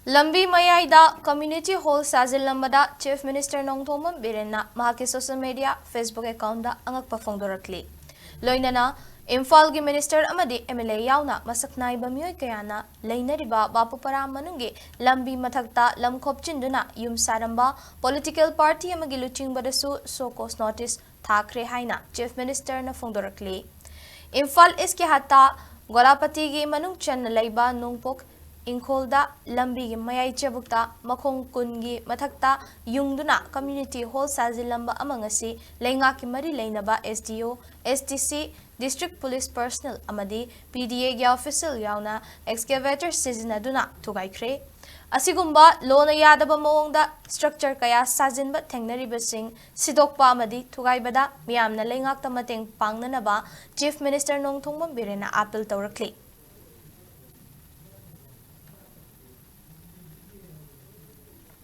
Lambi Mayaida Community Hall Sazilamada Chief Minister Nongthomam Biren mahaki social media Facebook account da angak pafongdorakli. Loinana Imphal gi Minister amadi MLA yauna masaknai bamyoy kayana lainariba bapupara manungi lambi mathakta lamkhopchinduna yum saramba political party amagi Luchingbada su sokos notice Thakhre haina Chief Minister na fongdorakli. Imphal iski hatta Golapati gi manung chan laiba nungpok Inkolda lambi mayai chabukta makong kungi mathakta yungduna community hall sazilamba amangasi lainga ki mari lainaba SDO STC district police personnel amadi PDA gi official yauna excavator sizinaduna thugaikre asigumba lona yadaba mawongda structure kaya sajinba thengnaribasing sidokpa amadi thugaibada miyamna laingakta mateng pangnanaba chief minister nongthongmam birena appeal tawrakli